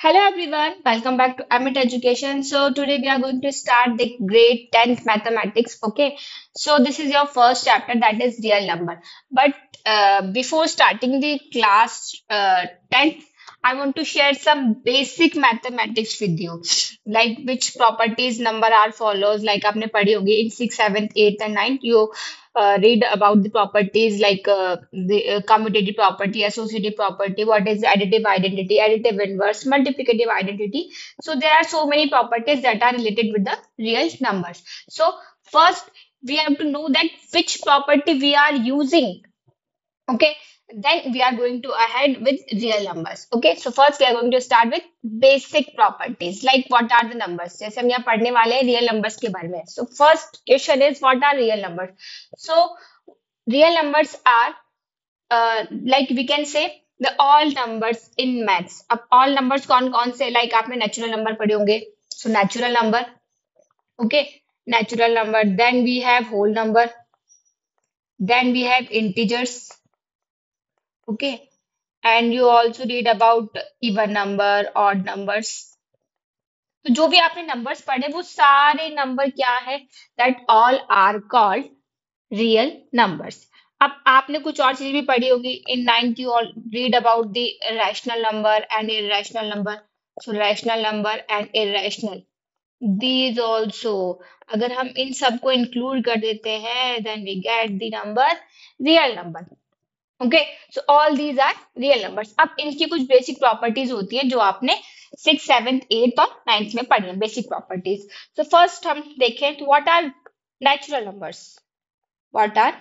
Hello everyone, welcome back to Amit Education. So today we are going to start the grade 10th mathematics. Okay, so this is your first chapter, that is real number. But before starting the class 10th, I want to share some basic mathematics with you, like which properties number are follows. Like आपने पढ़ी होगी in 6th, 7th, 8th and 9th. You read about the properties like the commutative property, associative property, what is additive identity, additive inverse, multiplicative identity. So there are so many properties that are related with the real numbers. So first we have to know that which property we are using. Okay, then we are going to ahead with real numbers. Okay, so first we are going to start with basic properties, like what are the numbers. जैसे हम यहाँ पढ़ने वाले हैं real numbers के बारे में. So first question is what are real numbers. So real numbers are like we can say the all numbers in maths. अब all numbers कौन कौन से, like आपने natural number पढ़े होंगे. So natural number, okay, natural number. Then we have whole number. Then we have integers. Okay, and you also read about even number, odd numbers. तो जो भी आपने numbers पढ़े वो सारे number क्या है, that all are called real numbers. अब आपने कुछ और चीज भी पढ़ी होगी in ninth you all read about the rational number and irrational number. So rational number and irrational, these also अगर हम इन सबको include कर देते हैं then we get the number real number. Okay, so all these are real numbers. अब इनकी कुछ basic properties होती है जो आपने सिक्स सेवेंथ एट्थ और नाइन्थ में पढ़ी है, बेसिक प्रॉपर्टीज. सो फर्स्ट हम देखें तो what are natural numbers. What are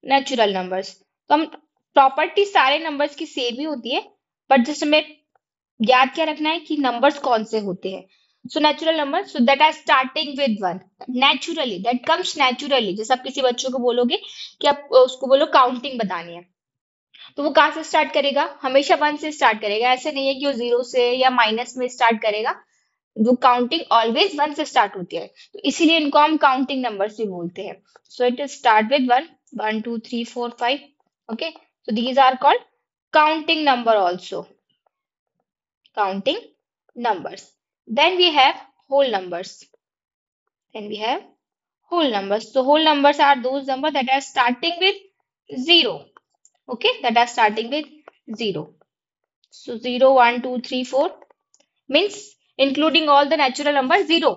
natural numbers. तो हम प्रॉपर्टी सारे नंबर्स की सेम ही होती है, बट जैसे हमें याद क्या रखना है कि नंबर्स कौन से होते हैं. So natural number, so that are starting with one, naturally, that comes naturally. जैसे आप किसी बच्चों को बोलोगे कि आप उसको बोलो काउंटिंग बतानी है, तो वो कहाँ से स्टार्ट करेगा, हमेशा वन से स्टार्ट करेगा. ऐसे नहीं है कि वो जीरो से या माइनस में स्टार्ट करेगा. वो काउंटिंग ऑलवेज वन से स्टार्ट होती है, तो इसीलिए इनको हम काउंटिंग नंबर्स भी बोलते हैं. So it is start with one, one two three four five. Okay, so these are called counting number also, counting numbers. Then we have whole numbers. Then we have whole numbers. So whole numbers are those numbers that are starting with zero. Okay, that are starting with zero. So 0, 1, 2, 3, 4 means including all the natural numbers zero.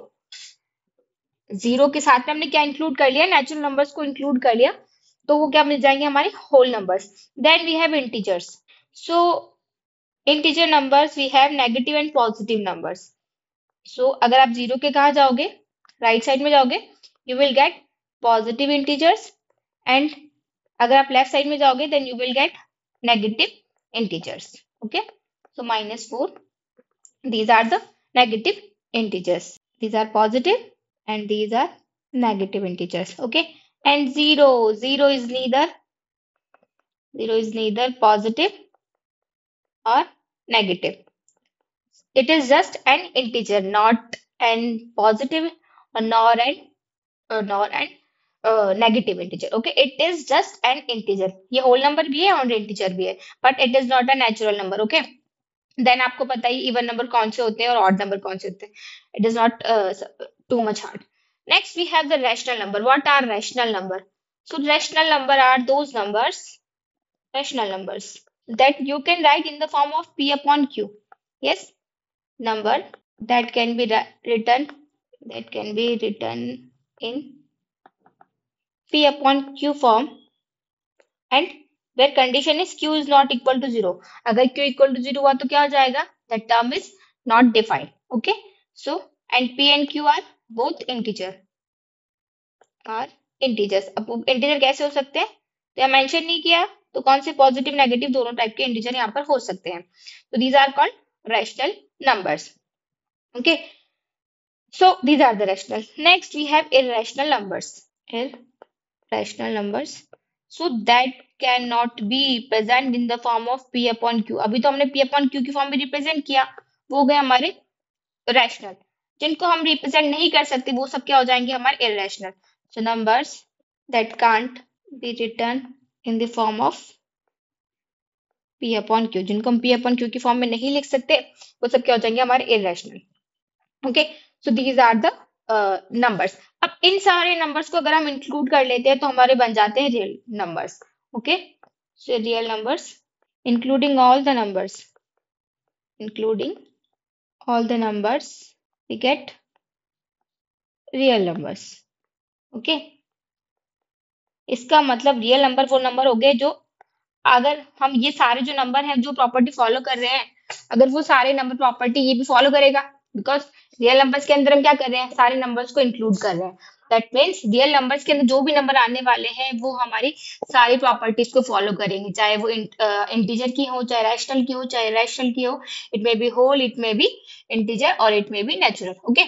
Zero के साथ में हमने क्या include कर लिया, natural numbers को include कर लिया, तो वो क्या मिल जाएंगे हमारे whole numbers. Then we have integers. So integer numbers we have negative and positive numbers. So अगर आप जीरो के कहा जाओगे, राइट साइड में जाओगे, you will get positive integers, and अगर आप लेफ्ट साइड में जाओगे then you will get negative integers. Okay, so -4, these are the negative integers. These are positive and these are negative integers. Okay, and zero is neither positive or negative. It is just an integer, not an positive or nor an negative integer. Okay, it is just an integer. ये whole number भी है और integer भी है, but it is not a natural number. Okay, then आपको पता ही even number कौन से होते हैं और ऑड नंबर कौन से होते हैं. It is not too much hard. Next we have the rational number. What are rational number. So rational number are those numbers, rational numbers that you can write in the form of p upon q. Yes, number that can be written, that can be written in p upon q form, and where condition is q is not equal to zero. अगर q equal to zero हुआ तो क्या हो जाएगा, that term is not defined. Okay, so and p and q are both are integers. अब integer कैसे हो सकते हैं, तो यहाँ मेंशन नहीं किया, तो कौन से पॉजिटिव नेगेटिव दोनों टाइप के इंटीजर यहाँ पर हो सकते हैं. तो these are called rational numbers. Okay, so these are the rational. Next we have irrational numbers. Irrational numbers, so that cannot be present in the form of p upon q. अभी तो हमने p upon q की form में represent किया, वो हो गए हमारे रैशनल. जिनको हम रिप्रेजेंट नहीं कर सकते वो सब क्या हो जाएंगे हमारे irrational. So numbers that can't be return in the form of P upon Q, जिनको हम P अपॉन Q की फॉर्म में नहीं लिख सकते वो सब क्या हो जाएंगे हमारे irrational. Okay, so these are the numbers. अब इन सारे नंबर्स को अगर हम इंक्लूड कर लेते हैं तो हमारे बन जाते हैं real numbers. Okay, so real numbers including all the numbers, including all the numbers, we get real numbers. Okay, इसका मतलब रियल नंबर वो नंबर हो गए जो, अगर हम ये सारे जो नंबर हैं जो प्रॉपर्टी फॉलो कर रहे हैं, अगर वो सारे नंबर प्रॉपर्टी ये भी फॉलो करेगा, बिकॉज रियल नंबर्स के अंदर हम क्या कर रहे हैं, सारे नंबर्स को इंक्लूड कर रहे हैं. दैट मीन्स रियल नंबर्स के अंदर जो भी नंबर आने वाले हैं वो हमारी सारी प्रॉपर्टीज को फॉलो करेंगे, चाहे वो इंटीजर की हो, चाहे रैशनल की हो, चाहे रैशनल की हो. It may be whole, it may be integer और it may be natural. Okay,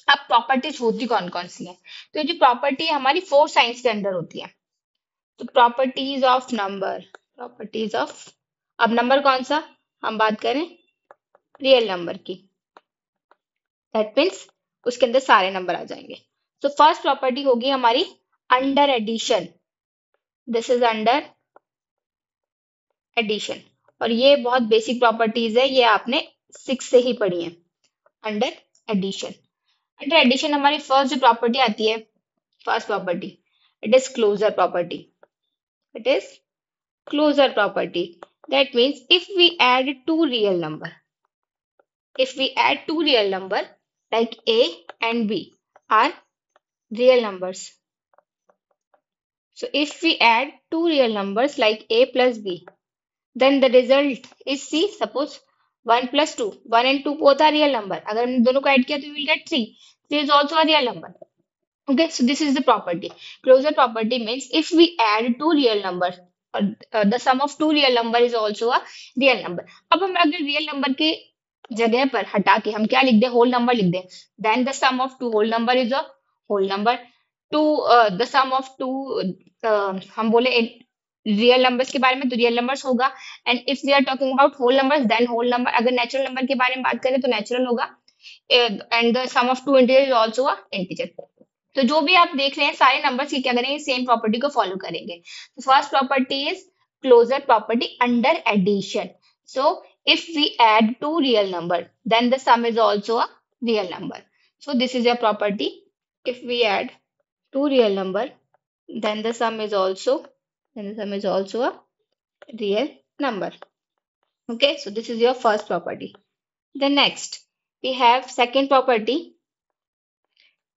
अब प्रॉपर्टीज होती कौन कौन सी है, तो ये जो प्रॉपर्टी है हमारी 4 साइंस के अंदर होती है. तो properties of number, properties of, अब नंबर कौन सा, हम बात करें रियल नंबर की, दैट मीन्स उसके अंदर सारे नंबर आ जाएंगे. तो फर्स्ट प्रॉपर्टी होगी हमारी under addition. This is under addition, और ये बहुत बेसिक प्रॉपर्टीज है, ये आपने 6 से ही पढ़ी है. अंडर एडिशन, अंडर एडिशन हमारी फर्स्ट जो प्रॉपर्टी आती है, first property, it is closure property. It is closure property. That means if we add two real number, if we add two real number like A and B are real numbers. So if we add two real numbers like A plus B, then the result is C. Suppose 1 plus 2, 1 and 2 both are real number. अगर हमने दोनों को add किया तो we will get 3. 3 is also a real number. Okay, so this is the property. Closure property means if we add two real numbers, the sum of two real number is also a real number. अब हम अगर real number के जगह पर हटा के हम क्या लिख दें, whole number लिख दें, then the sum of two whole number is a whole number. The sum of two, हम बोले रियल नंबर्स के बारे में तो रियल नंबर्स होगा, and if we are talking about whole numbers then whole number. अगर नेचुरल नंबर के बारे में बात करें तो नेचुरल होगा, and the sum of two integer is also a integer. तो जो भी आप देख रहे हैं सारे नंबर्स की क्या करेंगे, सेम प्रॉपर्टी को फॉलो करेंगे. तो first property is closure property under addition. So if we add two real number then the sum is also a real number. So this is your property. If we add two real number then the sum is also a real number. Okay, so this is your first property. The next we have second property,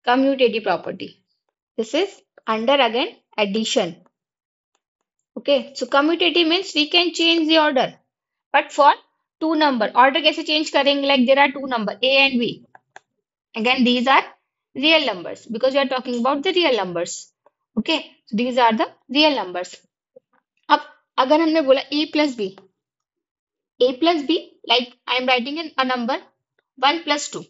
commutative property. This is under again addition. Okay, so commutative means we can change the order, but for two number order कैसे change करेंगे, like there are two number A and B. Again these are real numbers because we are talking about the real numbers. Okay, so these are the real numbers. अब अगर हमने बोला A plus B, like I am writing in a number 1 plus 2.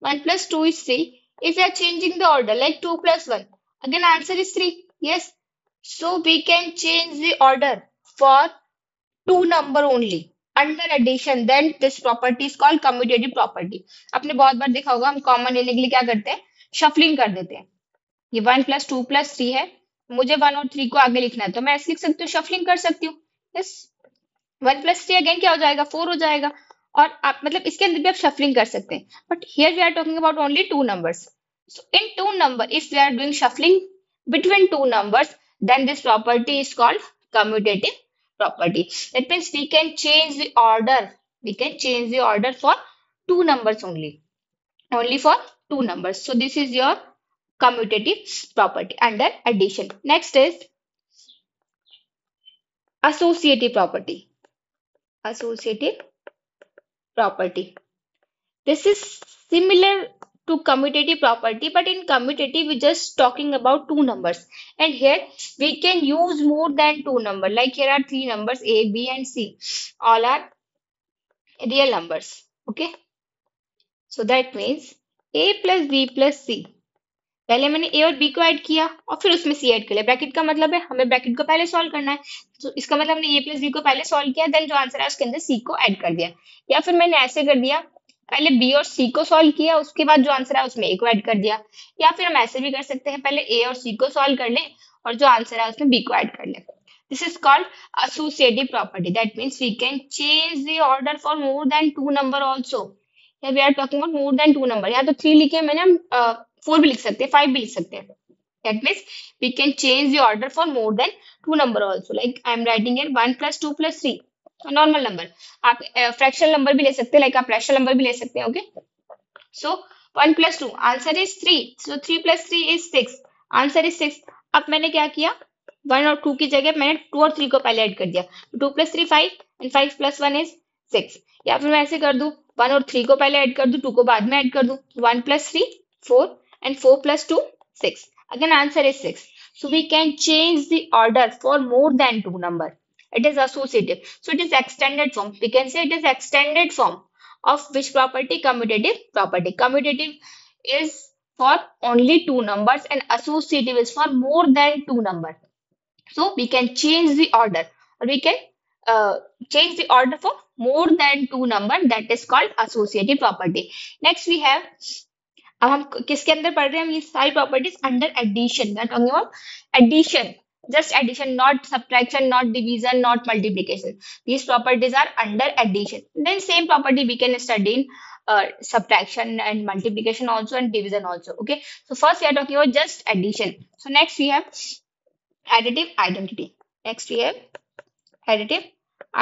1 plus 2 is 3. If we are changing the order like 2 plus 1, again answer is 3. Yes, so we can change the order for two number only under addition. Then this property is called commutative property. आपने बहुत बार देखा होगा हम common लेने के लिए क्या करते हैं, शफलिंग कर देते हैं. ये 1 plus 2 plus 3 है, मुझे 1 और 3 को आगे लिखना है तो मैं ऐसे लिख सकती हूँ, शफलिंग कर सकती हूँ. यस, 1 plus 3 अगेन क्या हो जाएगा, 4 हो जाएगा. और आप मतलब इसके अंदर भी आप शफलिंग कर सकते हैं, but here we are talking about only two numbers. So in two number if we are doing shuffling between two numbers, then this property is called commutative property. That means we can change the order. We can change the order for two numbers only for two numbers. So this is your commutative property under addition. Next is associative property. Associative property. This is similar to commutative property, but in commutative we just talking about two numbers, and here we can use more than two number. Like here are three numbers A, B and C, all are real numbers. Okay, so that means A plus B plus C, पहले मैंने A और B को add किया और फिर उसमें C add कर लिया. ब्रैकेट का मतलब है हमें ब्रैकेट को पहले सॉल्व करना है, तो इसका मतलब हमने A plus B को पहले सॉल्व किया, देन जो आंसर है उसके अंदर C को ऐड कर दिया. या फिर मैंने ऐसे कर दिया, पहले B और C को सॉल्व किया, उसके बाद जो आंसर है उसमें A को ऐड कर दिया. या फिर हम ऐसे भी कर सकते हैं, पहले A और C को सॉल्व कर लें और जो आंसर है उसमें B को ऐड कर लें. This is called associative property. That means we can change the order for more than two number also. Here we are talking about more than two number. यहाँ तो थ्री लिखे हैं, मैंने हम फोर भी लिख सकते हैं, फाइव भी लिख सकते हैं. That means we can change the order for more than two number also. Like I am writing here 1 plus 2 plus 3. Normal number. आप फ्रैक्शनल नंबर भी ले सकते हैं, लाइक आप रैशनल नंबर भी ले सकते हैं. Okay, so 1 plus 2 answer is 3. So 3 plus 3 is 6. Answer is 6. अब मैंने क्या किया, 1 और 2 की जगह मैंने 2 और 3 को पहले ऐड कर दिया. 2 plus 3 5 एंड 5 plus 1 is 6. या फिर मैं ऐसे कर दूं, 1 और 3 को पहले ऐड कर दूं, 2 को बाद में ऐड कर दूं. 1 plus 3 4 and 4 plus 2 6. Again answer is 6. So we can change the order for more than two number. It is associative. So it is extended form. We can say it is extended form of which property? Commutative property. Commutative is for only two numbers and associative is for more than two numbers. So we can change the order, or we can change the order for more than two number. That is called associative property. Next we have, अब हम किसके अंदर पढ़ रहे हैं, हम ये सारी properties under addition. Talking about addition, just addition, not subtraction, not division, not multiplication. These properties are under addition. Then same property we can study in subtraction and multiplication also and division also. Okay, so first we are talking about just addition. So next we have additive identity. Next we have additive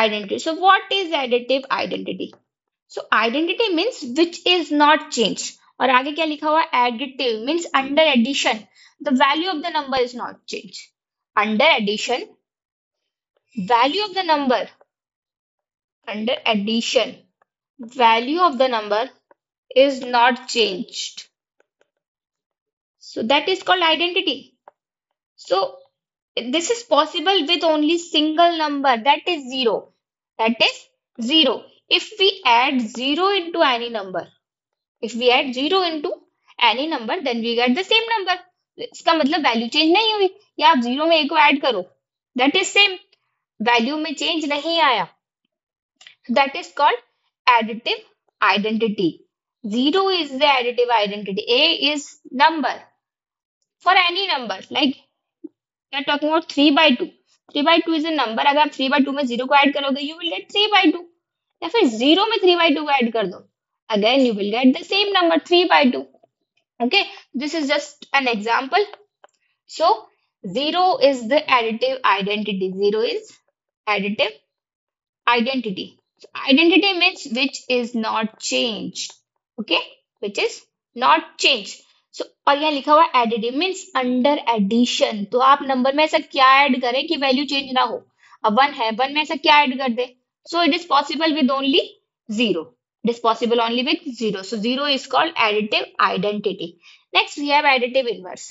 identity. So what is additive identity? So identity means which is not changed. और आगे क्या लिखा हुआ, additive means under addition the value of the number is not changed. Under addition, value of the number, under addition, value of the number is not changed. So that is called identity. So this is possible with only single number, that is 0. That is 0. If we add 0 into any number, if we add 0 into any number, then we get the same number. इसका मतलब value change नहीं हुई. या आप 0 में a को add करो, that is same, value में चेंज नहीं आया. That is called additive identity. 0 is the additive identity. A is number for any number. Like we are talking about 3 by 2. 3 by 2 is a number. अगर आप 3 by 2 में 0 को add करोगे, you will get 3 by 2. या फिर 0 में 3 by 2 को add कर दो, again you will get the same number 3 by 2. Okay, this is just an example. So 0 is the additive identity. 0 is additive identity. So identity means which is not changed. Okay, which is not changed. So और यहाँ लिखा हुआ additive means under addition. तो आप number में ऐसा क्या add करें कि वैल्यू चेंज ना हो. अब 1 है, 1 में ऐसा क्या ऐड कर दे. So it is possible with only 0. It is possible only with 0. So 0 is called additive identity. Next we have additive inverse.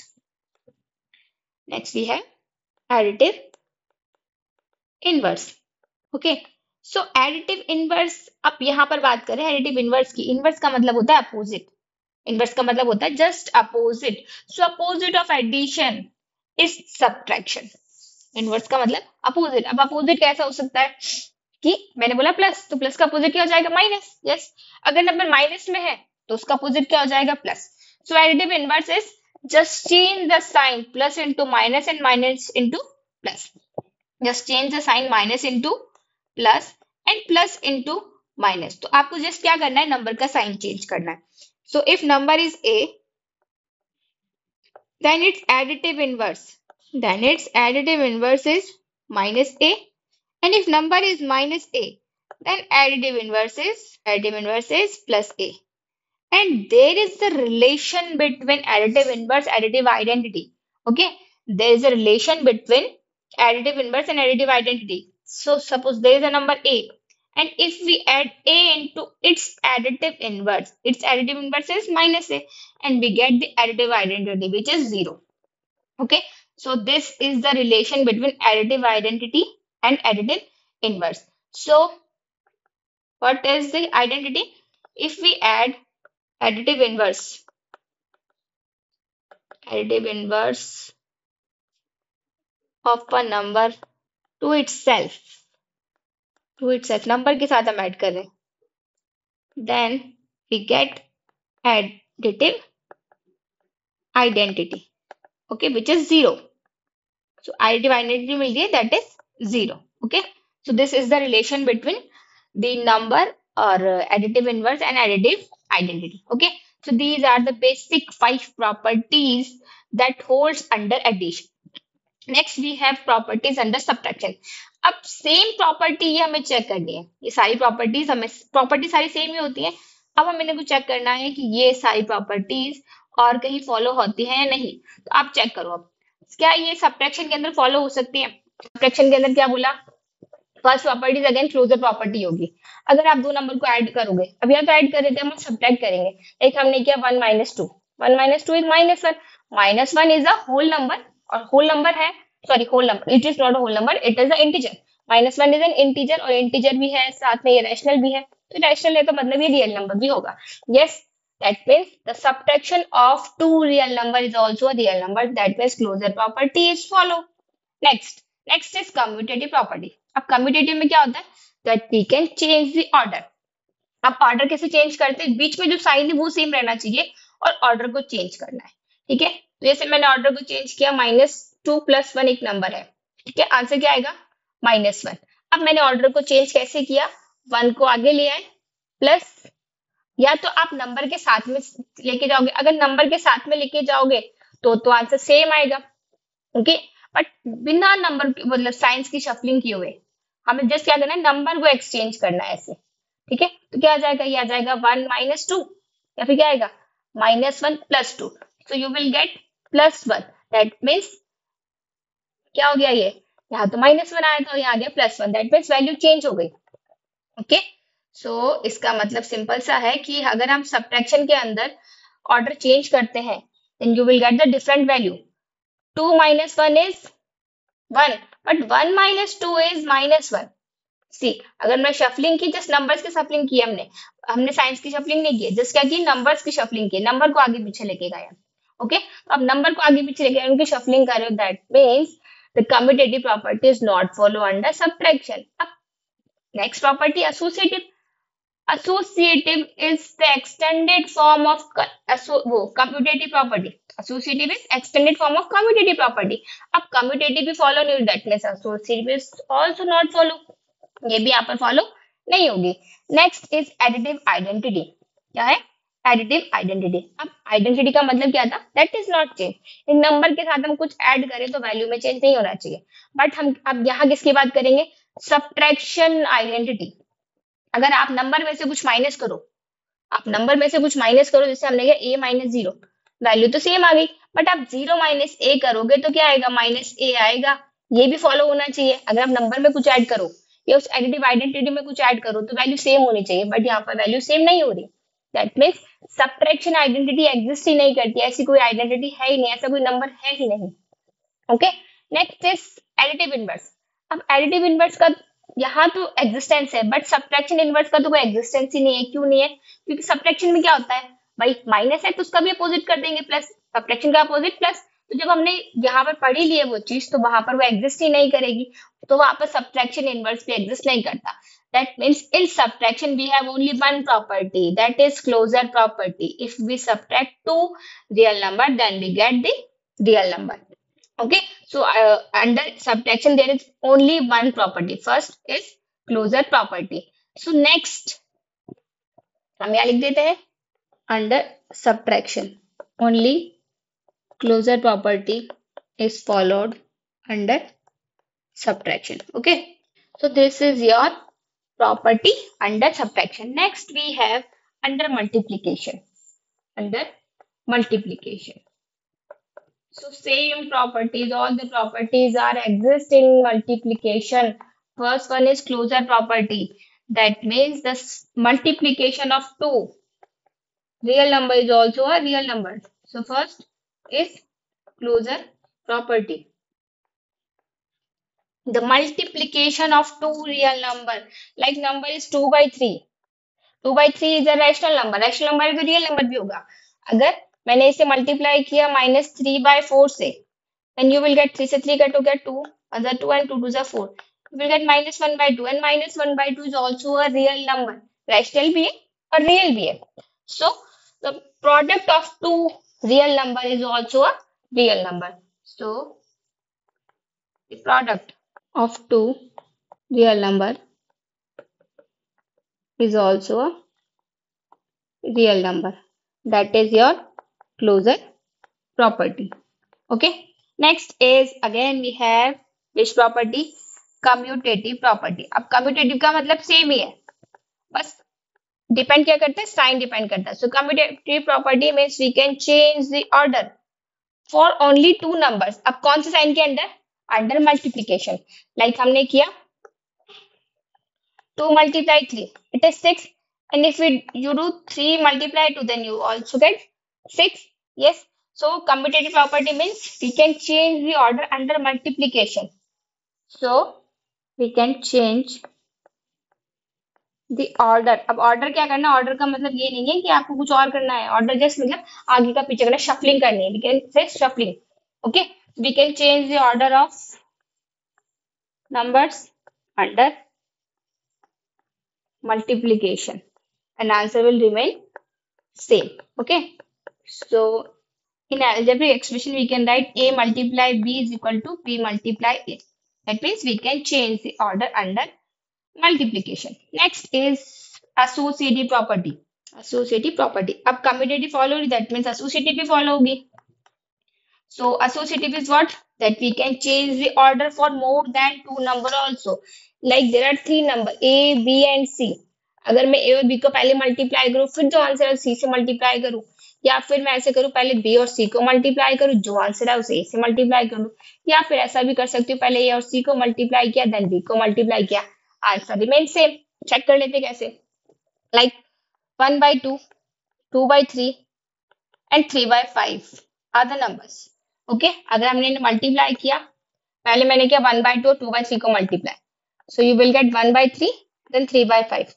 Next we have additive inverse. Okay. So additive inverse, अब यहाँ पर बात करें additive inverse की. Inverse का मतलब होता है opposite. Inverse का मतलब होता है just opposite. So opposite of addition is subtraction. Inverse का मतलब opposite. अब opposite कैसा हो सकता है कि मैंने बोला प्लस, तो प्लस का अपोजिट क्या हो जाएगा, माइनस. यस, अगर नंबर माइनस में है तो उसका अपोजिट क्या हो जाएगा, plus. So additive inverse is just change the sign, plus into minus and minus into plus. Just change the sign, minus into plus and plus into minus. तो आपको जस्ट क्या करना है, नंबर का साइन चेंज करना है. So if number is a, then its additive inverse, then its additive inverse is minus a. And if number is minus a, then additive inverse is plus a. And there is the relation between additive inverse, additive identity. Okay, there is a relation between additive inverse and additive identity. So suppose there is a number a, and if we add a into its additive inverse is minus a, and we get the additive identity which is 0. Okay, so this is the relation between additive identity and additive inverse. So what is the identity? If we add additive inverse of a number to itself, number के साथ हम add कर रहे हैं, then we get additive identity, okay, which is 0. So additive identity मिल गई, that is 0. Okay, so this is the relation between the number or additive inverse and additive identity. Okay, so these are the basic five properties that holds under addition. Next we have properties under subtraction. अब same property ये हमें check करनी है. ये सारी properties हमें property सारी same ही होती है. अब हमें इनको चेक करना है कि ये सारी प्रॉपर्टीज और कहीं फॉलो होती है या नहीं. तो आप चेक करो. अब क्या ये सब्ट्रैक्शन के अंदर फॉलो हो सकती है? सब्ट्रैक्शन के अंदर क्या बोला? First properties again closure property होगी. अगर आप दो नंबर को ऐड करोगे, अब यहाँ तो ऐड कर रहे थे, हम सब्ट्रैक्ट करेंगे. एक हमने किया 1 - 2. 1 - 2 is -1. -1 is a whole number, और होल नंबर है, sorry whole number, it is not a whole number, it is a integer. -1 is an integer, और इंटीजर भी है साथ में ये रैशनल भी है. तो रैशनल है तो मतलब ये रियल नंबर भी होगा. Yes, that means the subtraction of two real number is also a real number. That means closure property is follow. Next is commutative property. अब commutative में क्या होता है? That we can change the order. अब order कैसे change करते हैं? बीच में जो साइन है वो सेम रहना चाहिए और ऑर्डर को चेंज करना है. ठीक है, तो जैसे मैंने ऑर्डर को चेंज किया, -2 + 1 एक नंबर है. ठीक है, आंसर क्या आएगा? -1. अब मैंने ऑर्डर को चेंज कैसे किया? 1 को आगे ले आए, प्लस, या तो आप नंबर के साथ में लेके जाओगे. अगर नंबर के साथ में लेके जाओगे तो आंसर सेम आएगा. ओके, बट बिना नंबर मतलब साइंस की शफलिंग किए हुए हमें जस्ट क्या करना है? नंबर को एक्सचेंज करना है ऐसे. ठीक है, तो क्या आ जाएगा? ये आ जाएगा 1 - 2, या फिर क्या आएगा? -1 + 2. सो you will gate +1. That means क्या हो गया? ये यहाँ तो -1 आया था और यहाँ आ गया +1. दैट मीन्स वैल्यू चेंज हो गई. ओके, सो इसका मतलब सिंपल सा है कि अगर हम सब्ट्रैक्शन के अंदर ऑर्डर चेंज करते हैं, then you will get the different value. 2 - 1 is 1, but 1 - 2 is -1. See, अगर मैं शफलिंग की, जस्ट नंबर्स की शफलिंग की, हमने हमने साइंस की शफलिंग नहीं की, जस्ट क्या की? नंबर्स की शफलिंग की, नंबर को आगे पीछे लेके गए. ओके, तो अब नंबर को आगे पीछे लेके उनकी शफलिंग कर रहे हो. That means the commutative property is not follow under subtraction. अब next property associative. Associative is the extended form of commutative property. Associative is extended form of commutative property. अब commutative भी follow नहीं, that means associative is also not follow. ये भी यहाँ पर follow नहीं होगी. Next is additive identity. क्या है? Additive identity. अब identity का मतलब क्या था? That is not change. In number के साथ हम कुछ ऐड करें तो वैल्यू में चेंज नहीं होना चाहिए. बट हम अब यहाँ किसकी बात करेंगे? Subtraction identity. अगर आप नंबर में से कुछ माइनस करो, आप नंबर में से कुछ माइनस करो, जैसे हमने किया a - 0, वैल्यू तो सेम आ गई, बट आप 0 - a करोगे तो क्या आएगा? -a आएगा. ये भी फॉलो होना चाहिए. अगर आप नंबर में कुछ ऐड करो या उस एडिटिव आइडेंटिटी में कुछ ऐड करो तो वैल्यू सेम होनी चाहिए, बट यहाँ पर वैल्यू सेम नहीं हो रही. That means subtraction identity exist ही नहीं करती. ऐसी कोई आइडेंटिटी है ही नहीं, ऐसा कोई नंबर है ही नहीं. Okay, next is additive inverse. अब एडिटिव इनवर्स का यहाँ तो एग्जिस्टेंस है, बट सब्ट्रैक्शन इनवर्स का तो कोई एग्जिस्टेंस ही नहीं है. क्यों नहीं है? क्योंकि सब्ट्रैक्शन में क्या होता है भाई? माइनस है तो उसका भी अपोजिट कर देंगे प्लस. सब्ट्रैक्शन का अपोजिट प्लस. तो जब हमने यहाँ पर पढ़ी ली है वो चीज, तो वहां पर वो एग्जिस्ट ही नहीं करेगी, तो वहां पर सब्ट्रैक्शन इनवर्स भी एग्जिस्ट नहीं करता. That means in subtraction we have only one property, that is closure property. If we subtract two real number then we get the real number. Okay, so under subtraction there is only one property. First is closure property. So next हम यहाँ लिख देते हैं, under subtraction only closure property is followed under subtraction. Okay, so this is your property under subtraction. Next we have under multiplication. Under multiplication, so same properties, all the properties are exist in multiplication. First one is closure property. That means the multiplication of two real number is also a real number. So first is closure property. The multiplication of two real number, like number is 2/3. 2/3 is a rational number. Rational number भी real number भी होगा. अगर मैंने इसे multiply किया -3/4 से, then you will get 3 से 3 cut हो गया 2, other 2 and 2 2s are 4. You will get -1/2, and -1/2 is also a real number. Rational भी है और real भी है. So the product of two real number is also a real number. So the product of two real number is also a real number. That is your closure property. Okay. Next is again we have which property? Commutative property. अब commutative का मतलब same ही है, बस depend क्या करता है, sign depend करता है. So commutative property means we can change the order for only two numbers. अब कौन से साइन के अंदर? Under multiplication. लाइक हमने किया 2 multiply 3, it is 6, and if you do 3 multiply 2, then you also get 6. Yes, so commutative property means we can change the order under multiplication. So we can change the order. अब order क्या करना? Order का मतलब ये नहीं है कि आपको कुछ और करना है. ऑर्डर जस्ट मतलब आगे का पीछे करना, शफलिंग करनी है. We can say shuffling. Okay, we can change the order of numbers under multiplication and answer will remain same. Okay, so in algebraic expression we can write a multiply b is equal to b multiply a. That means we can change the order under multiplication. Next is associative property. Associative property. अब commutative follow रही, that means associative भी follow होगी. So associative is what? That we can change the order for more than two number also. Like there are three number A, B and C. अगर मैं A और B को पहले multiply करूँ, फिर जो आंसर है C से मल्टीप्लाई करूँ, या फिर मैं ऐसे करूँ पहले B और C को मल्टीप्लाई करूँ, जो आंसर है उसे A से मल्टीप्लाई करूँ, या फिर ऐसा भी कर सकती हूँ पहले A और C को मल्टीप्लाई किया देन B को मल्टीप्लाई किया, आंसर रिमेन सेम. चेक कर लेते कैसे. Like 1/2, 2/3 and 3/5 are the numbers. Okay, अगर हमने मल्टीप्लाई किया, पहले मैंने किया 1/2 और 2/3 को multiply, so you will get 1/3 then 3/5.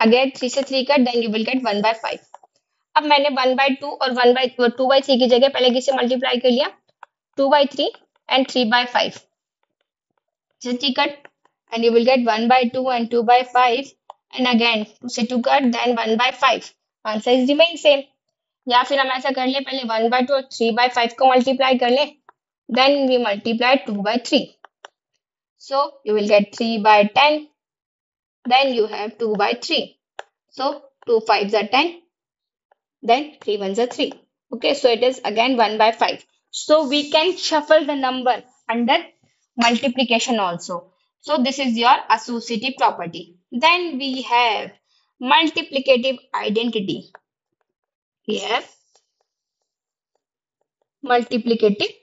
अगेन 3 से 3 cut then you will get 1/5. अब मैंने 1/2 और 2/3 की जगह पहले किसे मल्टीप्लाई कर लिया? 2/3 and 3/5. 3 cut and you will get 1/2 and 2/5, and again 2 से 2 cut then 1/5. Answer is remain same. या फिर हम ऐसा कर ले, पहले 1/2 और 3/5 को मल्टीप्लाई कर ले, then we multiply 2/3, so you will get 3/10, then you have 2/3, so 2 5s are 10, then 3 1s are 3. Okay, so it is again 1/5. So we can shuffle the number under multiplication also. So this is your associative property. Then we have multiplicative identity. We have multiplicative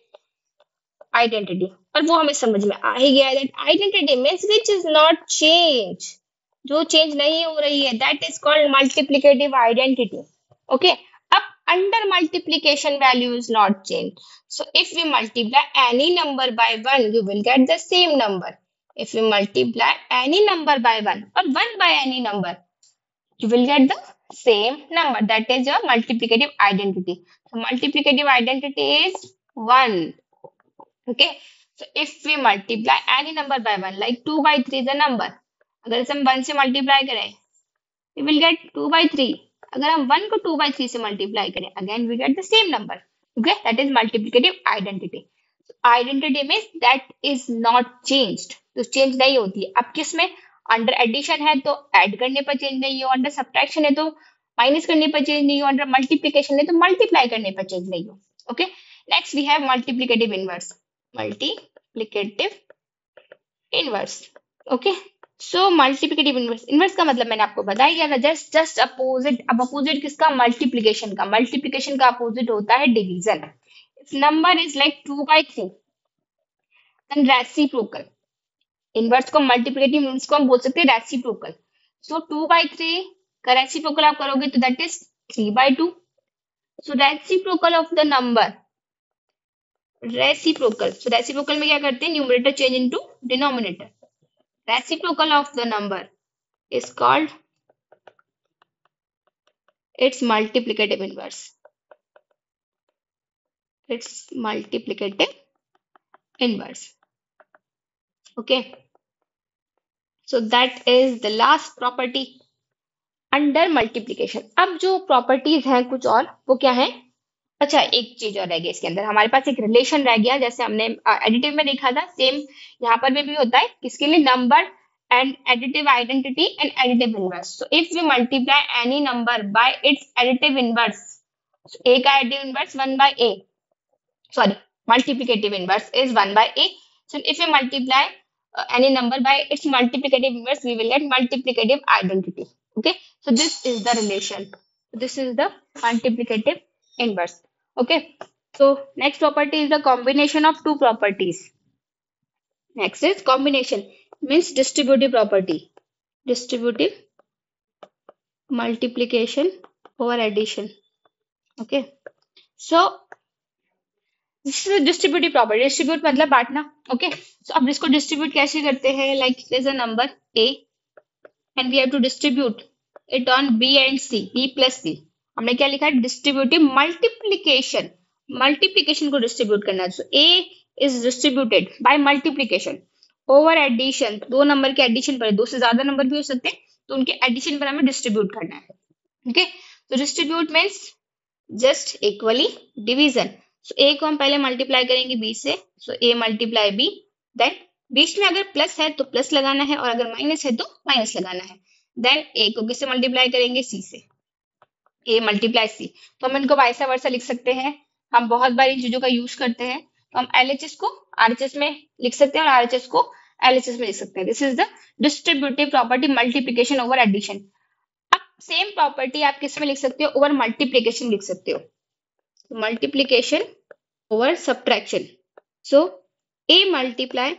identity, और वो हमें समझ में आ ही गया. That identity means which is not change, जो change नहीं हो रही है, that is called multiplicative identity. Okay, अब under multiplication value is not change. So if we multiply any number by 1 you will get the same number. If we multiply any number by 1 or 1 by any number, you will get the same number. That is your multiplicative identity. So multiplicative identity is 1. Okay, so if we multiply any number by 1, like 2/3 is a number, अगर इसे हम 1 से multiply करें, we will get 2/3. अगर हम 1 को 2/3 से multiply करें, again we get the same number. Okay, that is multiplicative identity. So identity means that is not changed, तो चेंज नहीं होती है. अब किस में? अंडर एडिशन है तो ऐड करने पर चेंज नहीं हो, अंडर सब्ट्रैक्शन है तो माइनस करने पर चेंज नहीं हो, अंडर मल्टीप्लिकेशन है तो मल्टीप्लाई करने पर चेंज नहीं हो. Okay, next we have multiplicative inverse. Multiplicative inverse. Okay, so multiplicative inverse, inverse का मतलब मैंने आपको बता ही दिया था, जस्ट अपोजिट. अब अपोजिट किसका? मल्टीप्लिकेशन का. मल्टीप्लिकेशन का अपोजिट होता है division. If number is like 2/3 then reciprocal. Inverse को मल्टीप्लिकेटिव इनवर्स को हम बोल सकते हैं रेसिप्रोकल. सो 2/3 का रेसिप्रोकल आप करोगे तो that is 3/2. So reciprocal of the number, reciprocal. So reciprocal में क्या करते हैं? Numerator change into denominator. Reciprocal of the number is called its multiplicative inverse. Its multiplicative inverse. Okay, so that is the last property under multiplication. अब जो properties हैं कुछ और, वो क्या है? अच्छा, एक चीज और रह गई इसके अंदर, हमारे पास एक रिलेशन रह गया, जैसे हमने एडिटिव में देखा था, सेम यहाँ पर भी होता है, किसके लिए, number and additive identity and additive inverse. So if we multiply any number by its additive inverse, a का additive inverse 1/a, sorry, multiplicative inverse is 1 by a. So if we multiply any number by its multiplicative inverse, we will get multiplicative identity. Okay, so this is the relation. This is the multiplicative inverse. Okay, so next property is the combination of two properties. Next is combination, means distributive property, distributive multiplication over addition. Okay, so distributive property, distribute मतलब बांटना। Okay, सो अब इसको distribute कैसे करते हैं, like there is a number a and we have to distribute it on b and c, b plus c. हमने क्या लिखा है, डिस्ट्रीब्यूटिव मल्टीप्लीकेशन, मल्टीप्लीकेशन को डिस्ट्रीब्यूट करना है। So a is distributed by multiplication over addition, दो number के addition पर, दो से ज्यादा नंबर भी हो सकते हैं, तो उनके एडिशन पर हमें डिस्ट्रीब्यूट करना है। ओके, तो distribute means just equally division. So a को हम पहले मल्टीप्लाई करेंगे बी से, so a multiply b, then बीच में अगर प्लस है तो प्लस लगाना है और अगर माइनस है तो माइनस लगाना है। देन ए को किससे मल्टीप्लाई करेंगे, सी से, ए मल्टीप्लाई सी। तो हम इनको वाइसा वर्सा लिख सकते हैं, हम बहुत बार इन चीजों का यूज करते हैं। तो हम एलएचएस को आरएचएस में लिख सकते हैं और आरएचएस को एलएचएस में लिख सकते हैं। This is the distributive property, multiplication over addition. अब सेम प्रॉपर्टी आप किस में लिख सकते हो, ओवर मल्टीप्लीकेशन लिख सकते हो, multiplication over subtraction. So a multiply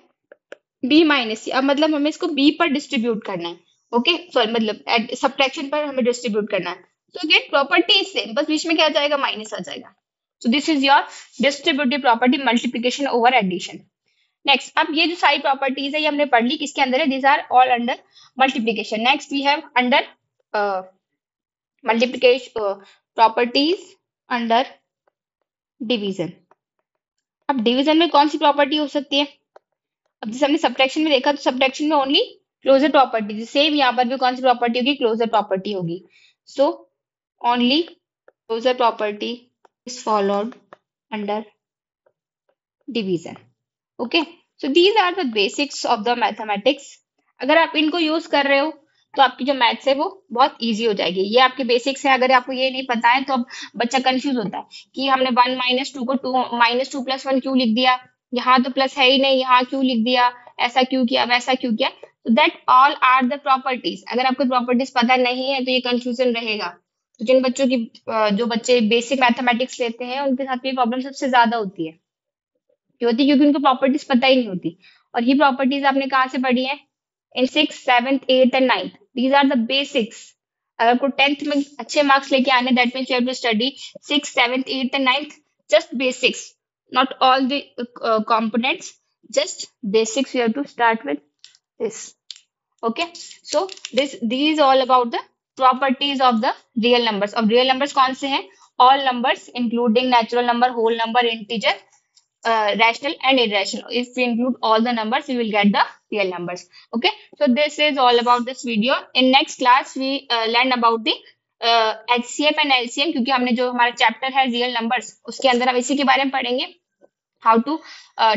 B minus सी, अब मतलब हमें इसको बी पर डिस्ट्रीब्यूट करना है। ओके, सॉरी, मतलब सब्ट्रैक्शन पर हमें डिस्ट्रीब्यूट करना है। So get property is same, बस बीच में क्या आ जाएगा, माइनस आ जाएगा। So this is your distributive property, multiplication over addition. Next, अब ये जो सारी प्रॉपर्टीज है ये हमने पढ़ ली, किसके अंदर है, these are all under multiplication. Next we have under multiplication properties under division. अब डिवीजन में कौन सी प्रॉपर्टी हो सकती है, अब जैसे हमने सब्ट्रैक्शन में देखा, तो सब्ट्रैक्शन में ओनली क्लोजर प्रॉपर्टी, सेम यहाँ पर भी कौन सी प्रॉपर्टी होगी, क्लोजर प्रॉपर्टी होगी। So only closure property is followed under division. Okay, so these are the basics of the mathematics. अगर आप इनको यूज कर रहे हो तो आपकी जो मैथ्स है वो बहुत इजी हो जाएगी। ये आपके बेसिक्स है, अगर आपको ये नहीं पता है तो अब बच्चा कंफ्यूज होता है कि हमने 1 माइनस 2 को 2 माइनस 2 प्लस 1 क्यों लिख दिया, यहाँ तो प्लस है ही नहीं, यहाँ क्यों लिख दिया, ऐसा क्यों किया, वैसा क्यों किया। तो that all are the properties. अगर आपको प्रॉपर्टीज पता नहीं है तो ये कंफ्यूजन रहेगा। तो जिन बच्चों की जो बच्चे बेसिक मैथमेटिक्स लेते हैं उनके साथ ये प्रॉब्लम सबसे ज्यादा होती है, क्यों होती है, क्योंकि उनको प्रॉपर्टीज पता ही नहीं होती। और ये प्रॉपर्टीज आपने कहाँ से पढ़ी है, in 6th 7th 8th and 9th, these are the basics. अगर आपको 10th में अच्छे मार्क्स लेके आने, that means you have to study 6th 7th 8th and 9th, just basics, not all the components, just basics you have to start with this. Okay, so these all about the properties of the real numbers. अब real numbers कौन से हैं, all numbers including natural number, whole number, integer, rational and irrational. If we include all the numbers, we will get the real numbers. Okay, so this is all about this video. In next class, we learn about the HCF and LCM, क्योंकि हमने जो हमारा chapter है real numbers, उसके अंदर हम इसी के बारे में पढ़ेंगे, how to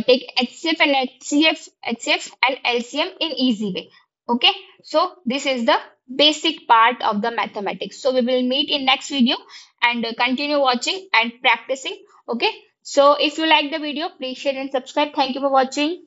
take HCF and HCF and LCM in easy way. Okay, so this is the basic part of the mathematics. So we will meet in next video and continue watching and practicing. Okay, so if you like the video, please share and subscribe. Thank you for watching.